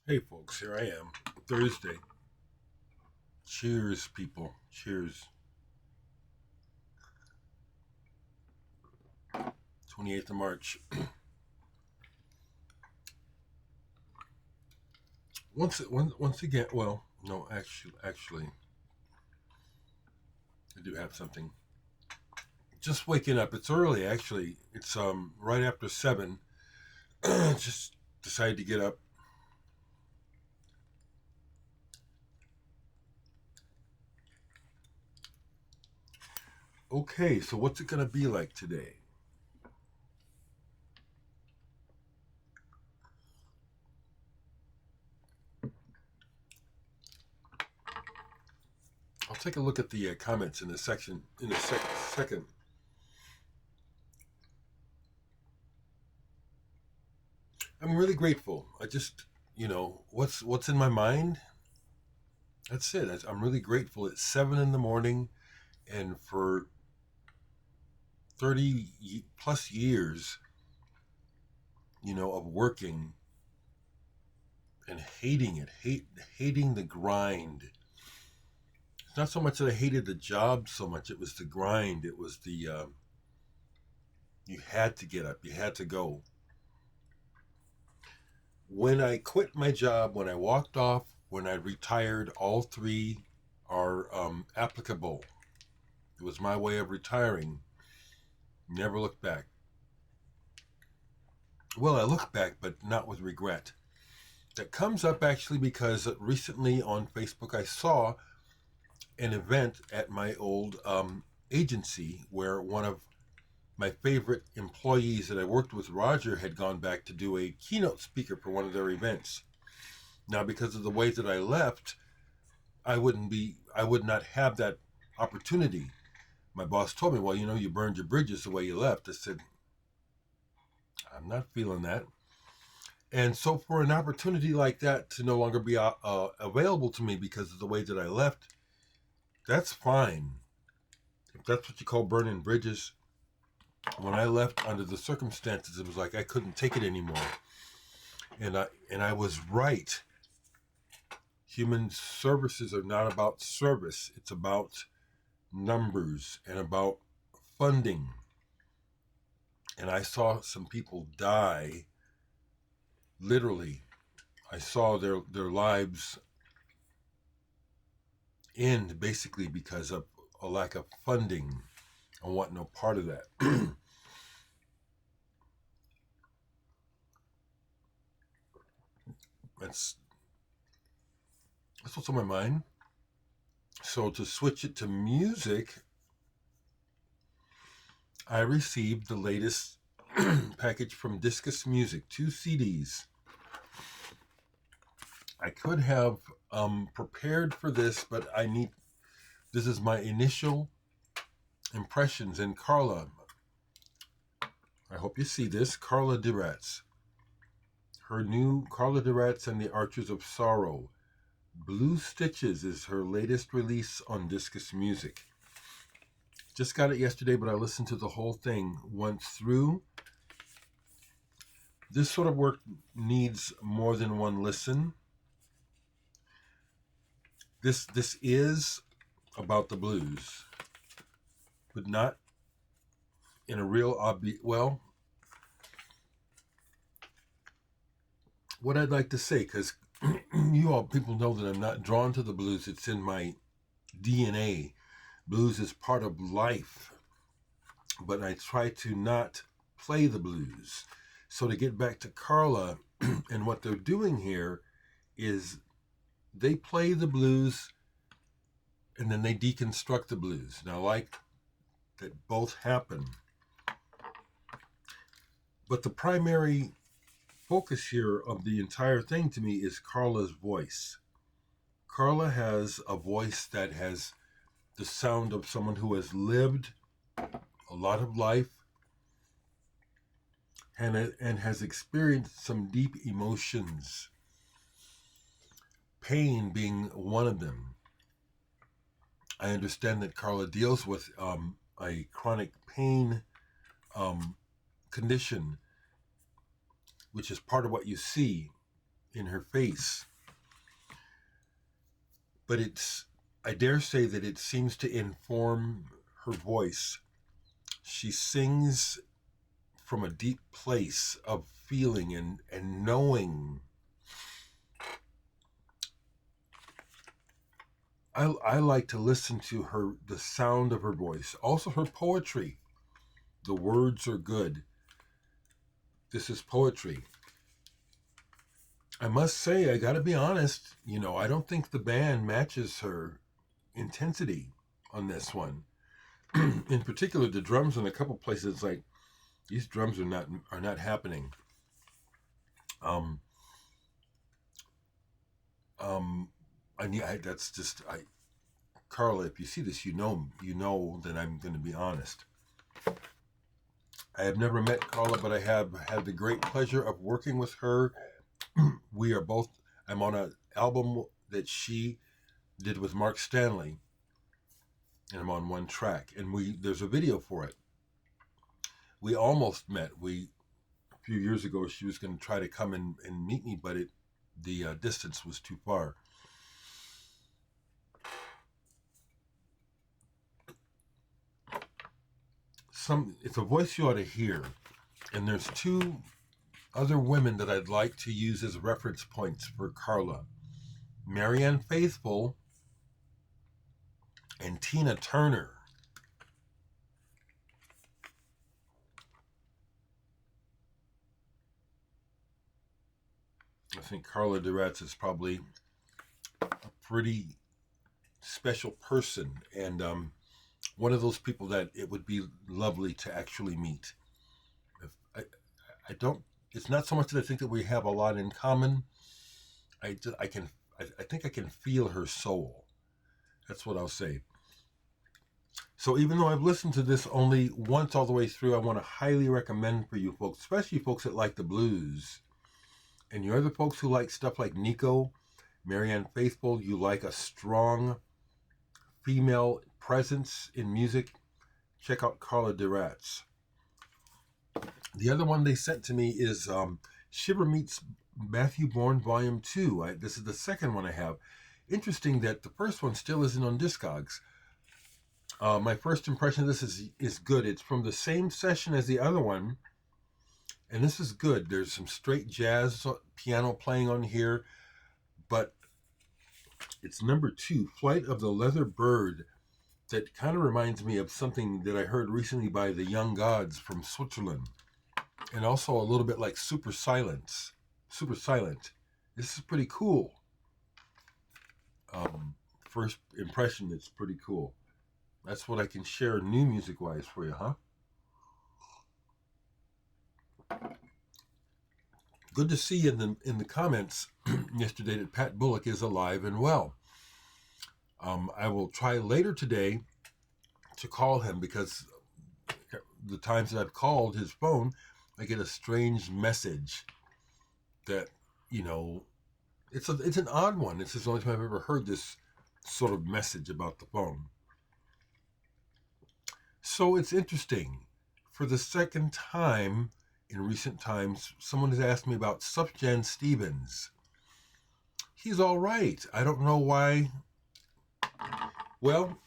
Hey folks, here I am. Thursday. Cheers, people. Cheers. 28th of March. Once again, well, no, actually, I do have something. Just waking up. It's early, actually. It's right after 7. Just decided to get up. Okay, so what's it gonna be like today? I'll take a look at the comments in the section in a second. I'm really grateful. I just, what's in my mind. That's it. I'm really grateful. It's 7 in the morning, and for 30 plus years, of working and hating it, hating the grind. It's not so much that I hated the job so much; it was the grind. It was the you had to get up, you had to go. When I quit my job, when I walked off, when I retired, all three are applicable. It was my way of retiring. Never looked back. Well, I look back, but not with regret. That comes up actually because recently on Facebook I saw an event at my old agency where one of my favorite employees that I worked with, Roger, had gone back to do a keynote speaker for one of their events. Now, because of the way that I left, I would not have that opportunity. My boss told me, well, you burned your bridges the way you left. I said, I'm not feeling that. And so, for an opportunity like that to no longer be available to me because of the way that I left, that's fine. If that's what you call burning bridges, when I left under the circumstances, it was like I couldn't take it anymore. And I was right. Human services are not about service. It's about numbers and about funding. And I saw some people die. Literally, I saw their lives end basically because of a lack of funding. I want no part of that. that's that's what's on my mind. So to switch it to music, I received the latest package from Discus Music, 2 CDs. I could have prepared for this, but this is my initial impressions. And Carla, I hope you see this, Carla Diratz. Her new Carla Diratz and the Archers of Sorrow. Blue Stitches is her latest release on Discus Music. Just got it yesterday, but I listened to the whole thing once through. This sort of work needs more than one listen. This is about the blues, but not in a real obvious. Well, what I'd like to say, because you all people know that I'm not drawn to the blues. It's in my DNA. Blues is part of life, but I try to not play the blues. So to get back to Carla and what they're doing here is they play the blues and then they deconstruct the blues. Now, I like that both happen. But the primary focus here of the entire thing to me is Carla's voice. Carla has a voice that has the sound of someone who has lived a lot of life and has experienced some deep emotions, pain being one of them. I understand that Carla deals with a chronic pain condition, which is part of what you see in her face. But I dare say that it seems to inform her voice. She sings from a deep place of feeling and knowing. I like to listen to the sound of her voice. Also her poetry. The words are good. This is poetry. I must say, I gotta be honest, I don't think the band matches her intensity on this one. In particular, the drums in a couple places, like, these drums are not happening. Carla, if you see this, you know that I'm going to be honest. I have never met Carla, but I have had the great pleasure of working with her. I'm on an album that she did with Mark Stanley, and I'm on one track, and there's a video for it. We almost met. A few years ago, she was going to try to come and meet me, but the distance was too far. It's a voice you ought to hear, and there's two other women that I'd like to use as reference points for Carla: Marianne Faithfull and Tina Turner. I think Carla Diratz is probably a pretty special person, and one of those people that it would be lovely to actually meet. It's not so much that I think that we have a lot in common. I think I can feel her soul. That's what I'll say. So even though I've listened to this only once all the way through, I want to highly recommend for you folks, especially folks that like the blues, and you other folks who like stuff like Nico, Marianne Faithfull, you like a strong female presence in music, check out Carla Diratz. The other one they sent to me is Shiver meets Matthew Bourne Volume 2. This is the second one I have. Interesting that the first one still isn't on Discogs. My first impression of this is good. It's from the same session as the other one, and this is good. There's some straight jazz piano playing on here, but it's number 2, Flight of the Leather Bird, that kind of reminds me of something that I heard recently by the Young Gods from Switzerland, and also a little bit like Super Silent. This is pretty cool. First impression, it's pretty cool. That's what I can share new music-wise for you, huh? Good to see in the comments yesterday that Pat Bullock is alive and well. I will try later today to call him, because the times that I've called his phone, I get a strange message that, it's an odd one. It's the only time I've ever heard this sort of message about the phone. So it's interesting. For the second time in recent times, someone has asked me about Sufjan Stevens. He's all right. I don't know why. Well,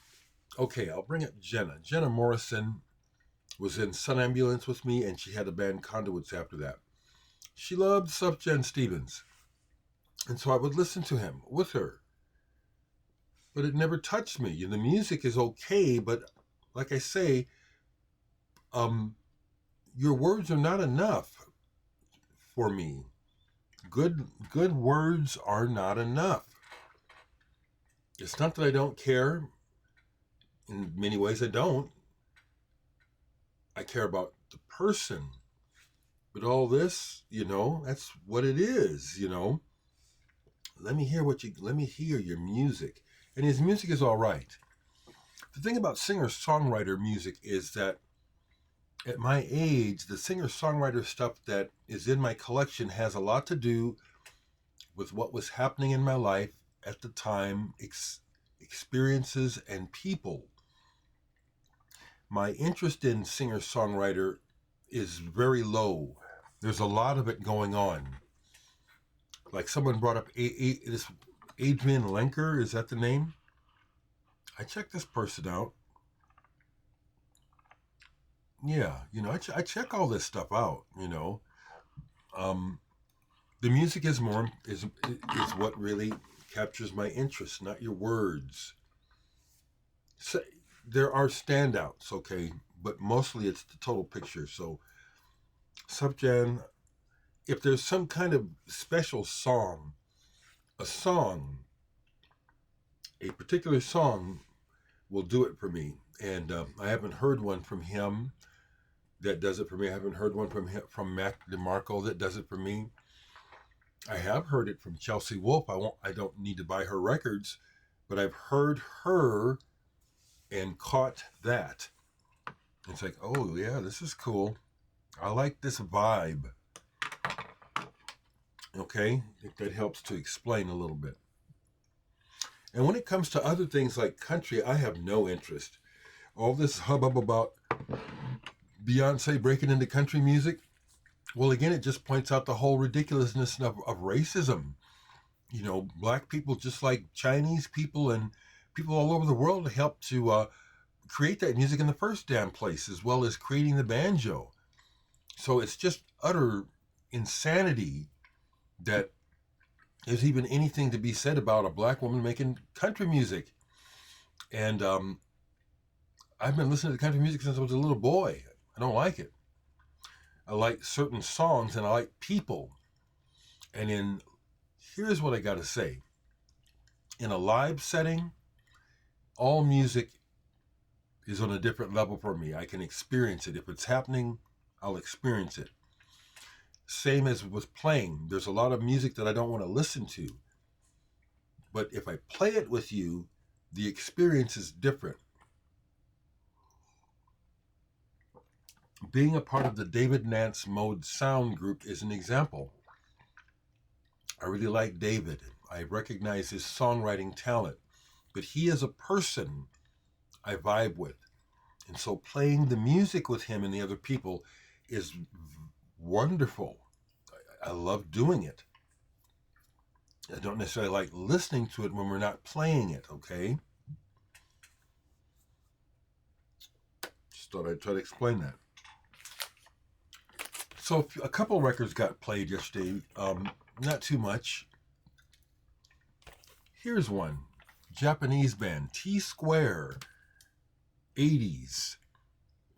okay, I'll bring up Jenna. Jenna Morrison was in Sun Ambulance with me, and she had a band Conduits after that. She loved Sufjan Stevens, and so I would listen to him with her. But it never touched me. And the music is okay, but like I say, your words are not enough for me. Good words are not enough. It's not that I don't care. In many ways I don't. I care about the person. But all this, that's what it is, Let me hear your music. And his music is all right. The thing about singer-songwriter music is that at my age, the singer-songwriter stuff that is in my collection has a lot to do with what was happening in my life at the time, experiences, and people. My interest in singer-songwriter is very low. There's a lot of it going on. Like someone brought up this Adrian Lenker, is that the name? I checked this person out. Yeah, I check all this stuff out. The music is what really captures my interest, not your words. So, there are standouts, okay, but mostly it's the total picture. So, Subjan, if there's some kind of special song, a song, a particular song will do it for me. And I haven't heard one from him that does it for me. I haven't heard one from Mac DeMarco that does it for me. I have heard it from Chelsea Wolfe. I don't need to buy her records, but I've heard her and caught that. It's like, oh yeah, this is cool. I like this vibe. Okay, if that helps to explain a little bit. And when it comes to other things like country, I have no interest. All this hubbub about Beyonce breaking into country music, well, again, it just points out the whole ridiculousness of racism. Black people, just like Chinese people and people all over the world, helped to create that music in the first damn place, as well as creating the banjo. So it's just utter insanity that there's even anything to be said about a black woman making country music. And I've been listening to country music since I was a little boy. I don't like it. I like certain songs and I like people. And here's what I got to say. In a live setting, all music is on a different level for me. I can experience it. If it's happening, I'll experience it. Same as with playing. There's a lot of music that I don't want to listen to. But if I play it with you, the experience is different. Being a part of the David Nance Mode Sound Group is an example. I really like David. I recognize his songwriting talent. But he is a person I vibe with. And so playing the music with him and the other people is wonderful. I love doing it. I don't necessarily like listening to it when we're not playing it, okay? Just thought I'd try to explain that. So a couple records got played yesterday. Not too much. Here's one. Japanese band, T-Square, 80s.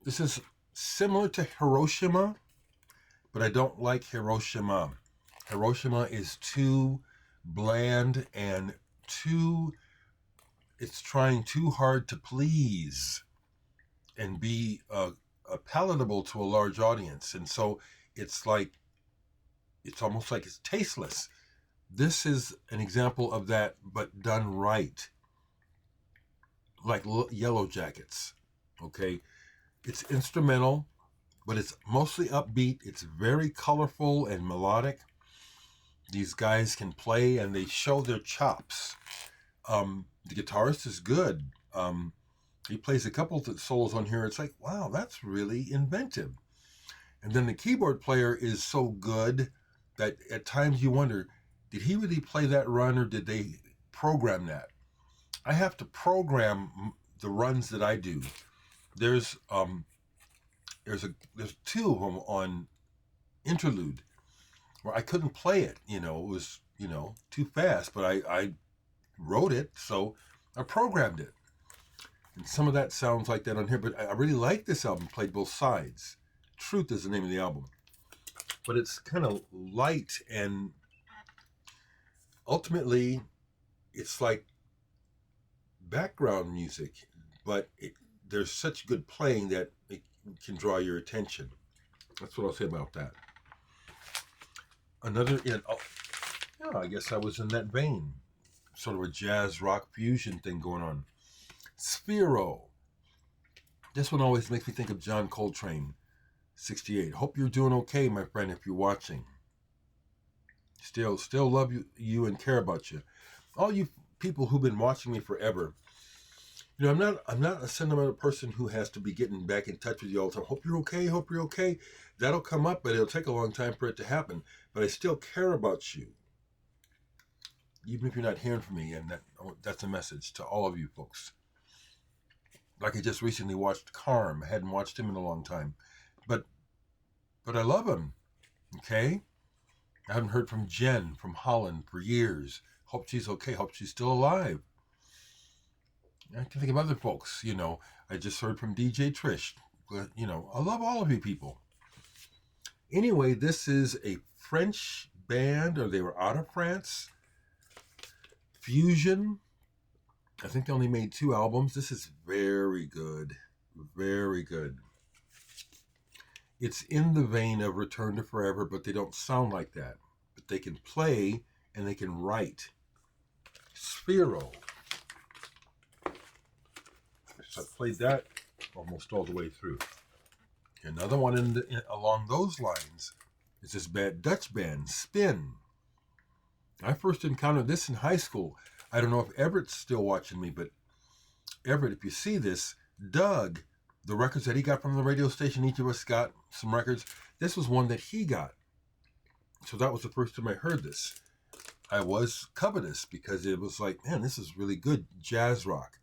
This is similar to Hiroshima, but I don't like Hiroshima. Hiroshima is too bland and it's trying too hard to please and be palatable to a large audience. And so it's almost like it's tasteless. This is an example of that, but done right. Like Yellow Jackets, okay? It's instrumental, but it's mostly upbeat. It's very colorful and melodic. These guys can play and they show their chops. The guitarist is good. He plays a couple of solos on here. It's like, wow, that's really inventive. And then the keyboard player is so good that at times you wonder, did he really play that run or did they program that? I have to program the runs that I do. There's two of them on Interlude where I couldn't play it. It was too fast, but I wrote it, so I programmed it. And some of that sounds like that on here, but I really like this album. Played both sides. Truth is the name of the album, but it's kind of light and ultimately it's like background music, but there's such good playing that it can draw your attention. That's what I'll say about that. I guess I was in that vein. Sort of a jazz rock fusion thing going on. Spheroe. This one always makes me think of John Coltrane, 68. Hope you're doing okay, my friend, if you're watching. Still love you and care about you. All you people who've been watching me forever. I'm not a sentimental person who has to be getting back in touch with you all the time. Hope you're okay. That'll come up, but it'll take a long time for it to happen. But I still care about you. even if you're not hearing from me, and that's a message to all of you folks. Like I just recently watched Carm. I hadn't watched him in a long time, but I love him. Okay, I haven't heard from Jen from Holland for years. Hope she's okay. Hope she's still alive. I can think of other folks. I just heard from DJ Trish. But I love all of you people. Anyway, this is a French band, or they were out of France. Fusion. I think they only made 2 albums. This is very good. Very good. It's in the vein of Return to Forever, but they don't sound like that. But they can play and they can write. Spheroe. So I played that almost all the way through. Another one along those lines is this Dutch band, Spin. I first encountered this in high school. I don't know if Everett's still watching me, but Everett, if you see this, Doug, the records that he got from the radio station, each of us got some records. This was one that he got. So that was the first time I heard this. I was covetous because it was like, man, this is really good jazz rock.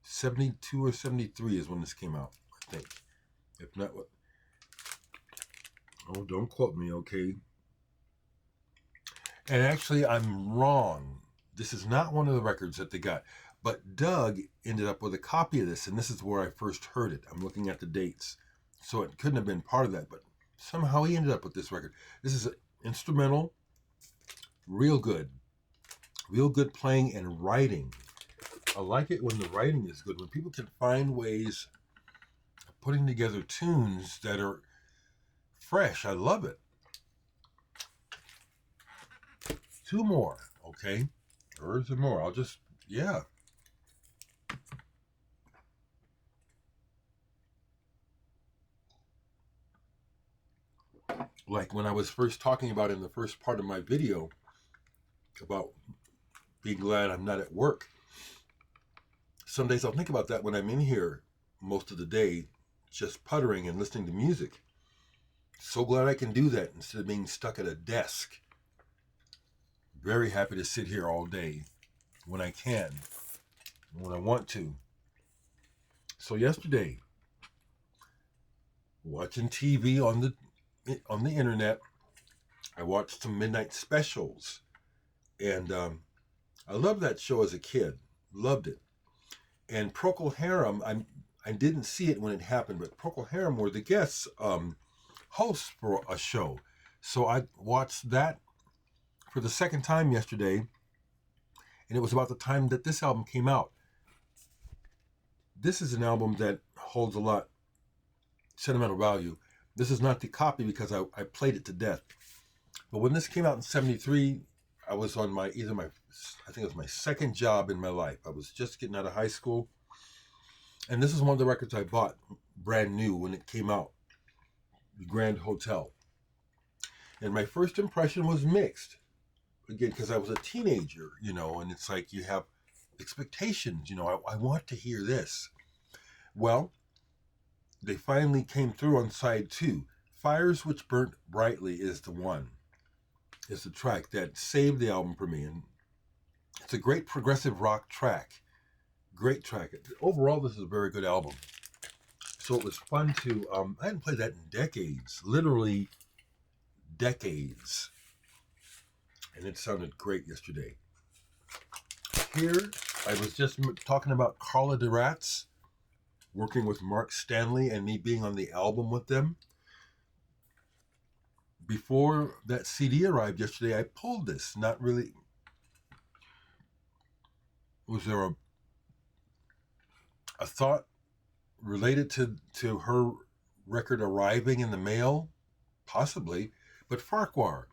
72 or 73 is when this came out, I think. If not, what? Oh, don't quote me, okay? And actually, I'm wrong. This is not one of the records that they got. But Doug ended up with a copy of this, and this is where I first heard it. I'm looking at the dates. So it couldn't have been part of that, but somehow he ended up with this record. This is instrumental, real good. Real good playing and writing. I like it when the writing is good, when people can find ways of putting together tunes that are fresh. I love it. 2 more, okay? Or is there more? Yeah. Like when I was first talking about in the first part of my video about being glad I'm not at work. Some days I'll think about that when I'm in here most of the day, just puttering and listening to music. So glad I can do that instead of being stuck at a desk. Very happy to sit here all day when I can, when I want to. So yesterday, watching TV on the internet, I watched some midnight specials, and I loved that show as a kid. Loved it. And Procol Harum, I didn't see it when it happened, but Procol Harum were the guests hosts for a show. So I watched that for the second time yesterday, and it was about the time that this album came out. This is an album that holds a lot sentimental value. This is not the copy because I played it to death. But when this came out in 73, I was on I think it was my second job in my life. I was just getting out of high school. And this is one of the records I bought brand new when it came out. The Grand Hotel. And my first impression was mixed. Again, because I was a teenager, and it's like you have expectations, I want to hear this. Well, they finally came through on side 2. Fires Which Burnt Brightly is the track that saved the album for me. And it's a great progressive rock track. Great track. Overall, this is a very good album. So it was fun to, I hadn't played that in decades, literally decades. And it sounded great yesterday. Here, I was just talking about Carla Diratz, working with Mark Stanley and me being on the album with them. Before that CD arrived yesterday, I pulled this. Not really. Was there a thought related to her record arriving in the mail? Possibly. But Farquhar,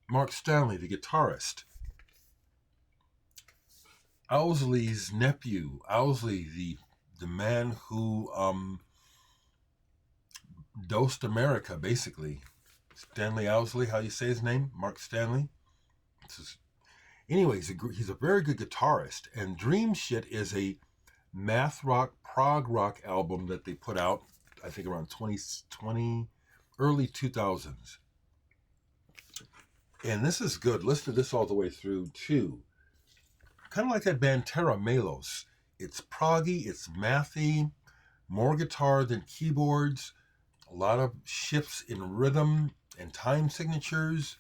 Mark Stanley, the guitarist, Owsley's nephew, Owsley, the man who dosed America, basically. Stanley Owsley, how you say his name? Mark Stanley. Anyway, he's a very good guitarist. And Dream Shit is a math rock, prog rock album that they put out, I think around 2020, early 2000s. And this is good. Listen to this all the way through, too. kind of like that band Terra Melos. It's proggy, it's mathy, more guitar than keyboards, a lot of shifts in rhythm and time signatures,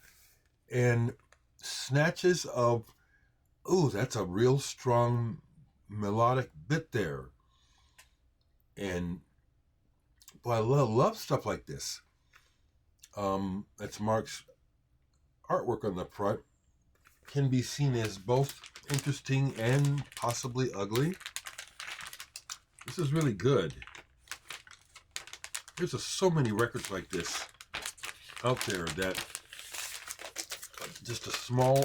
and snatches of, oh, that's a real strong melodic bit there. And boy, I love stuff like this. That's Mark's artwork on the front. Can be seen as both interesting and possibly ugly. This is really good. There's so many records like this out there that just a small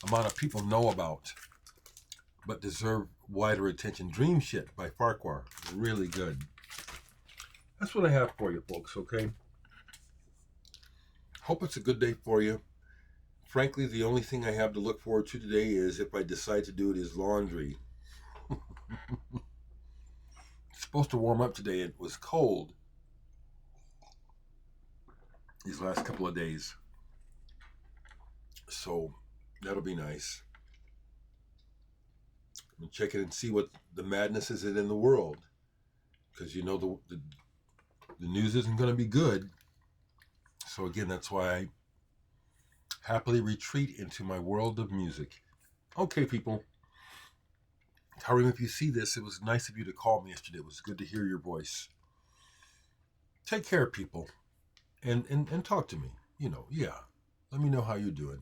amount of people know about, but deserve wider attention. Dream Shit by Farquhar. Really good. That's what I have for you, folks, okay? Hope it's a good day for you. Frankly, the only thing I have to look forward to today is if I decide to do it is laundry. It's supposed to warm up today. It was cold these last couple of days. So that'll be nice. I'm going to check it and see what the madness is in the world. Because you know the news isn't going to be good. So again, that's why I happily retreat into my world of music. Okay, people. Harum, if you see this, it was nice of you to call me yesterday. It was good to hear your voice. Take care, people. And talk to me. You know, yeah. Let me know how you're doing.